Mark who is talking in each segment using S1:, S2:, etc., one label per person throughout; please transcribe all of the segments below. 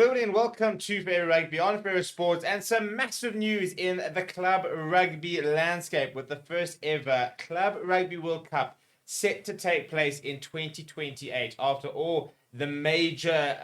S1: Hello everybody and welcome to Favorite Rugby on Favorite Sports, and some massive news in the club rugby landscape with the first ever Club Rugby World Cup set to take place in 2028 after all the major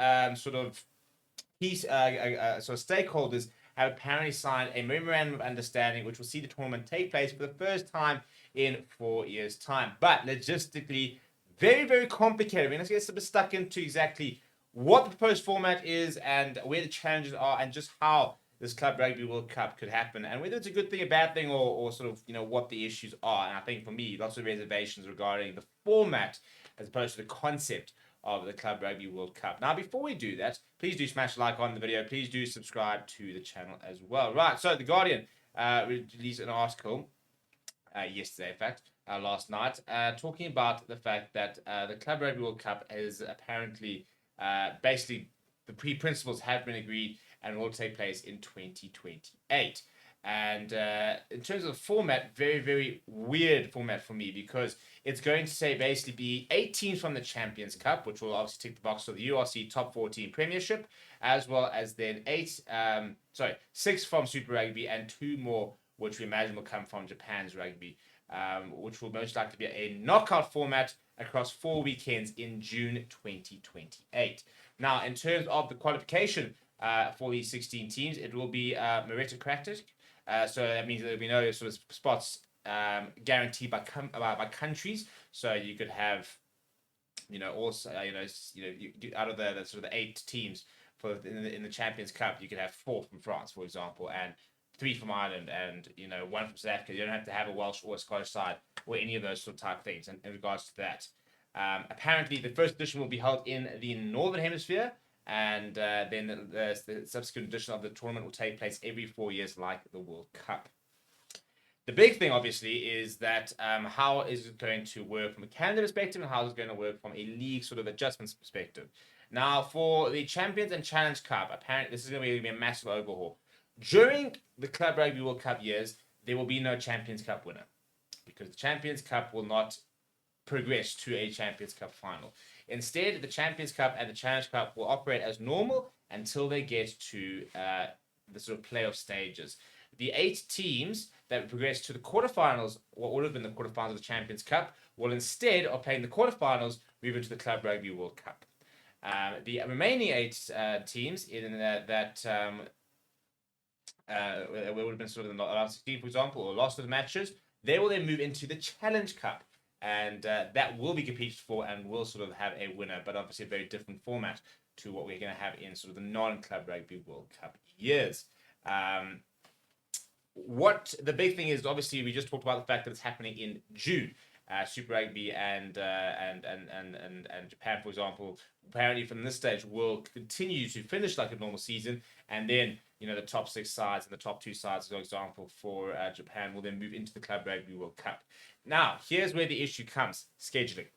S1: stakeholders have apparently signed a memorandum of understanding which will see the tournament take place for the first time in 4 years' time. But logistically, very, very complicated. We're going to get sort of stuck into exactly what the proposed format is and where the challenges are and just how this Club Rugby World Cup could happen and whether it's a good thing, a bad thing, or sort of, what the issues are. And I think for me, lots of reservations regarding the format as opposed to the concept of the Club Rugby World Cup. Now, before we do that, please do smash a like on the video. Please do subscribe to the channel as well. Right, so The Guardian released an article yesterday, in fact, last night, talking about the fact that the Club Rugby World Cup is apparently basically the principles have been agreed and will take place in 2028. And in terms of the format, very, very weird format for me, because it's going to say basically be 8 teams from the Champions Cup, which will obviously tick the box for the URC Top 14 Premiership, as well as then 6 from Super Rugby and 2 more, which we imagine will come from Japan's rugby, which will most likely be a knockout format across 4 weekends in June 2028. Now, in terms of the qualification for these 16 teams, it will be meritocratic. So that means there will be no sort of spots guaranteed by countries. So you could have, also, out of the sort of the 8 teams in the Champions Cup, you could have 4 from France, for example, and 3 from Ireland, and 1 from South Africa. You don't have to have a Welsh or a Scottish side or any of those sort of type things. In regards to that, apparently the first edition will be held in the Northern Hemisphere, and then the subsequent edition of the tournament will take place every 4 years, like the World Cup. The big thing, obviously, is that how is it going to work from a Canada perspective, and how is it going to work from a league sort of adjustments perspective. Now, for the Champions and Challenge Cup, apparently this is going to be a massive overhaul. During the Club Rugby World Cup years, there will be no Champions Cup winner, because the Champions Cup will not progress to a Champions Cup final. Instead, the Champions Cup and the Challenge Cup will operate as normal until they get to the sort of playoff stages. The 8 teams that progress to the quarterfinals, what would have been the quarterfinals of the Champions Cup, will instead of playing the quarterfinals move into the Club Rugby World Cup. The remaining 8 teams in that would have been sort of the last 16, for example, or lost of the matches, they will then move into the Challenge Cup, and that will be competed for and will sort of have a winner, but obviously a very different format to what we're going to have in sort of the non-Club Rugby World Cup years. What the big thing is, obviously, we just talked about the fact that it's happening in June. Super Rugby and Japan, for example, apparently from this stage will continue to finish like a normal season, and then the top 6 sides and the top 2 sides, for example, for Japan will then move into the Club Rugby World Cup. Now, here's where the issue comes: scheduling.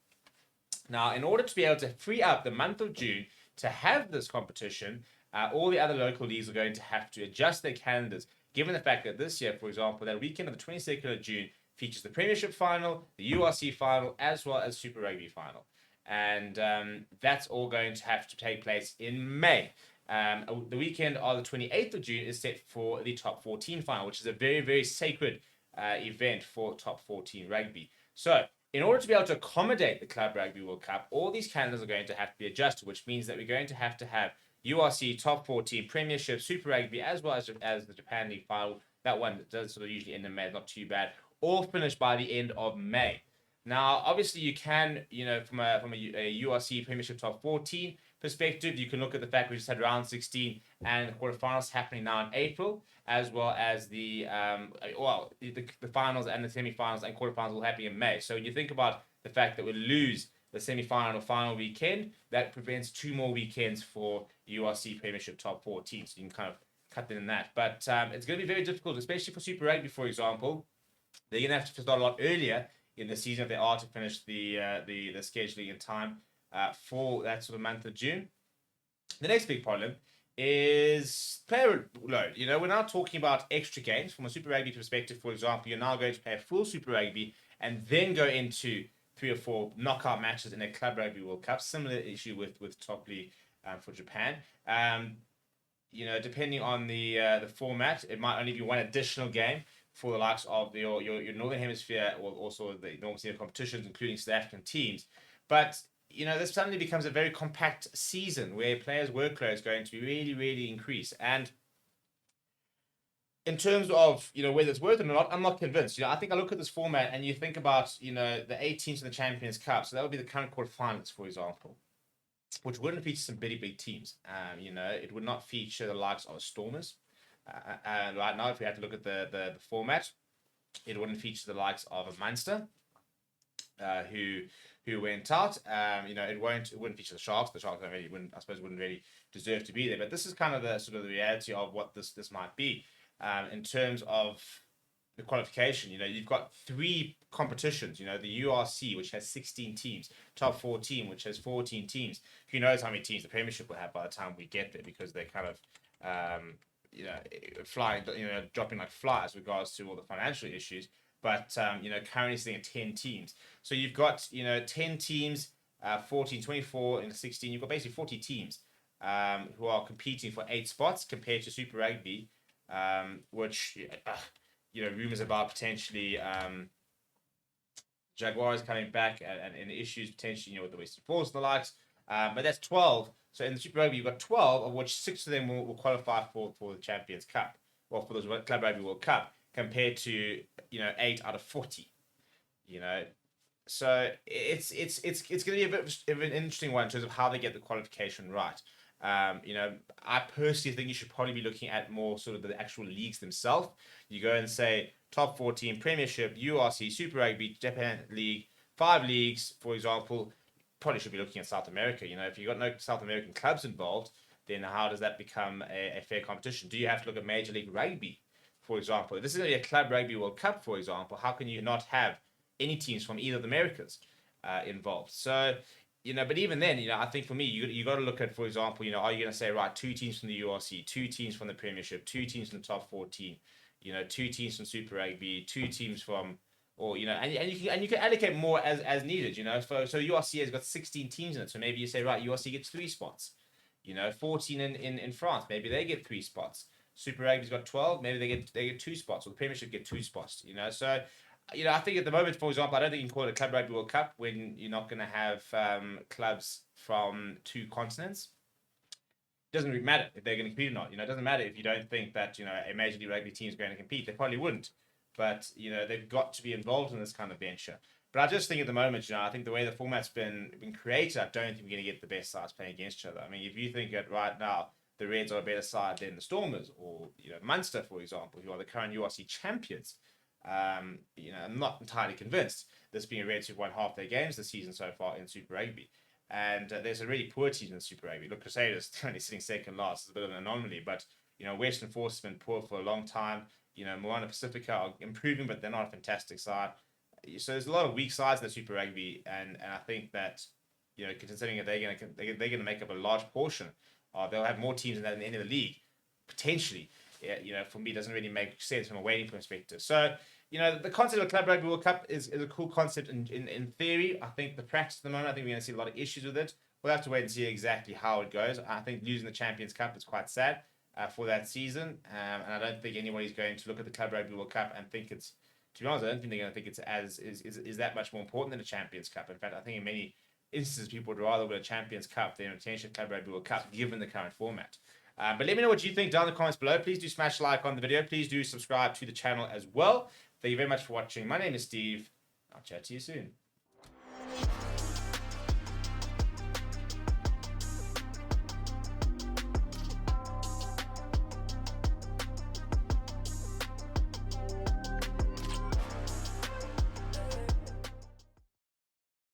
S1: Now, in order to be able to free up the month of June to have this competition, all the other local leagues are going to have to adjust their calendars, given the fact that this year, for example, that weekend of the 22nd of June features the Premiership final, the URC final, as well as Super Rugby final. And that's all going to have to take place in May. The weekend of the 28th of June is set for the Top 14 final, which is a very, very sacred event for Top 14 rugby. So, in order to be able to accommodate the Club Rugby World Cup, all these calendars are going to have to be adjusted, which means that we're going to have URC, Top 14, Premiership, Super Rugby, as well as the Japan League final. That one does sort of usually end in May, not too bad. All finished by the end of May. Now, obviously, you can, from a URC Premiership Top 14 perspective, you can look at the fact we just had round 16 and the quarterfinals happening now in April, as well as the finals and the semifinals and quarterfinals will happen in May. So when you think about the fact that we lose the semifinal or final weekend, that prevents 2 more weekends for URC Premiership Top 14. So you can kind of cut that in that. But it's going to be very difficult, especially for Super Rugby, for example. They're going to have to start a lot earlier in the season if they are to finish the scheduling in time for that sort of month of June. The next big problem is player load. We're now talking about extra games. From a Super Rugby perspective, for example, you're now going to play a full Super Rugby and then go into 3 or 4 knockout matches in a Club Rugby World Cup. Similar issue with Top League for Japan. depending on the format, it might only be one additional game for the likes of your Northern Hemisphere, or also the Northern Hemisphere competitions, including South African teams. But this suddenly becomes a very compact season where players' workload is going to be really, really increased. And in terms of whether it's worth it or not, I'm not convinced. I think I look at this format and you think about the 8 teams in the Champions Cup. So that would be the current quarterfinals, for example, which wouldn't feature some big teams. It would not feature the likes of Stormers. And right now, if we had to look at the format, it wouldn't feature the likes of a Munster, who went out. It wouldn't feature the Sharks. The Sharks wouldn't really deserve to be there. But this is kind of the sort of the reality of what this might be. In terms of the qualification, you've got 3 competitions. The URC, which has 16 teams, top 14, which has 14 teams. Who knows how many teams the Premiership will have by the time we get there, because they're kind of flying, dropping like flies regards to all the financial issues. But currently sitting at 10 teams. So you've got 10 teams, 14, 24, and 16. You've got basically 40 teams who are competing for 8 spots, compared to Super Rugby, which rumors about potentially Jaguars coming back and issues potentially with the Western Force and the likes. But that's 12. So in the Super Rugby, you've got 12, of which 6 of them will qualify for the Champions Cup, or for the Club Rugby World Cup, compared to 8 out of 40. So it's going to be a bit of an interesting one in terms of how they get the qualification right. I personally think you should probably be looking at more sort of the actual leagues themselves. You go and say top 14, Premiership, URC, Super Rugby, Japan League, 5 leagues, for example. Probably should be looking at South America. If you've got no South American clubs involved, then how does that become a fair competition? Do you have to look at Major League Rugby, for example? If this is going to be a Club Rugby World Cup, for example, how can you not have any teams from either of the Americas involved? So, but even then, I think for me, you got to look at, for example, are you going to say, right, 2 teams from the URC, 2 teams from the Premiership, 2 teams from the top 14, 2 teams from Super Rugby, 2 teams from, or and you can allocate more as needed. So URC has got 16 teams in it, so maybe you say, right, URC gets 3 spots. 14 in France, maybe they get 3 spots. Super Rugby's got 12, maybe they get 2 spots, or the Premiership get 2 spots. So. I think at the moment, for example, I don't think you can call it a Club Rugby World Cup when you're not going to have clubs from 2 continents. It doesn't really matter if they're going to compete or not. It doesn't matter if you don't think that a Major League Rugby team is going to compete. They probably wouldn't. But they've got to be involved in this kind of venture. But I just think at the moment, I think the way the format's been created, I don't think we're going to get the best sides playing against each other. I mean, if you think that right now the Reds are a better side than the Stormers, or Munster, for example, who are the current URC champions. I'm not entirely convinced. This being a Reds who've won half their games this season so far in Super Rugby, and there's a really poor team in Super Rugby. Look, Crusaders only sitting second last. It's a bit of an anomaly, but Western Force has been poor for a long time. Moana Pacifica are improving, but they're not a fantastic side. So there's a lot of weak sides in the Super Rugby, and I think that considering that they're gonna make up a large portion, they'll have more teams than that in the end of the league potentially. For me, doesn't really make sense from a weighting perspective. So, the concept of Club Rugby World Cup is a cool concept in theory. I think the practice at the moment, I think we're going to see a lot of issues with it. We'll have to wait and see exactly how it goes. I think losing the Champions Cup is quite sad for that season. And I don't think anybody's going to look at the Club Rugby World Cup and think it's, to be honest, I don't think they're going to think it's is that much more important than the Champions Cup. In fact, I think in many instances, people would rather win a Champions Cup than a potential Club Rugby World Cup, given the current format. But let me know what you think down in the comments below. Please do smash like on the video. Please do subscribe to the channel as well. Thank you very much for watching. My name is Steve. I'll chat to you soon.